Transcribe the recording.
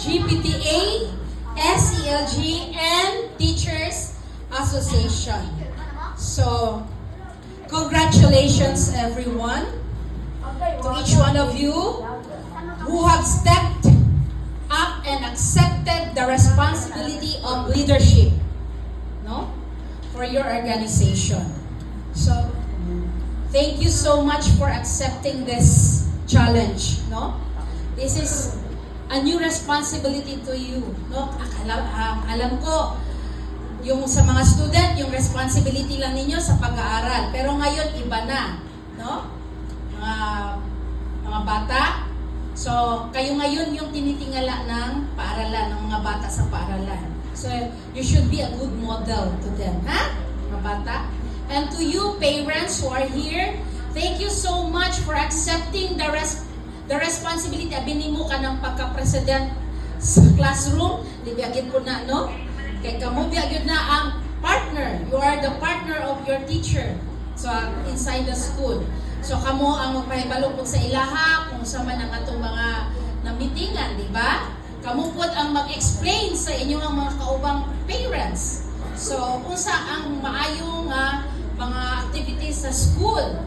GPTA, SELG, and Teachers Association. So, congratulations everyone to each one of you who have stepped up and accepted the responsibility of leadership, no, for your organization. So, thank you so much for accepting this challenge, no? This is a new responsibility to you, no? Alam ko, yung sa mga student, yung responsibility lang ninyo sa pag-aaral. Pero ngayon, iba na, no? Mga bata. So, kayo ngayon yung tinitingala ng paaralan, ng mga bata sa paaralan. So, you should be a good model to them, ha? Mga bata. And to you, parents who are here, thank you so much for accepting the responsibility. Abinimo ka ng pagka-president sa classroom. Di biyagin po na, no? Kaya kamo biyagin na ang partner. You are the partner of your teacher. So, inside the school. So, kamo ang magpahibalukod sa ilaha, kung sa man ang atong mga namitingan, di ba? Kamo po ang mag-explain sa inyong mga kaubang parents. So, kung sa ang maayong mga activities sa school.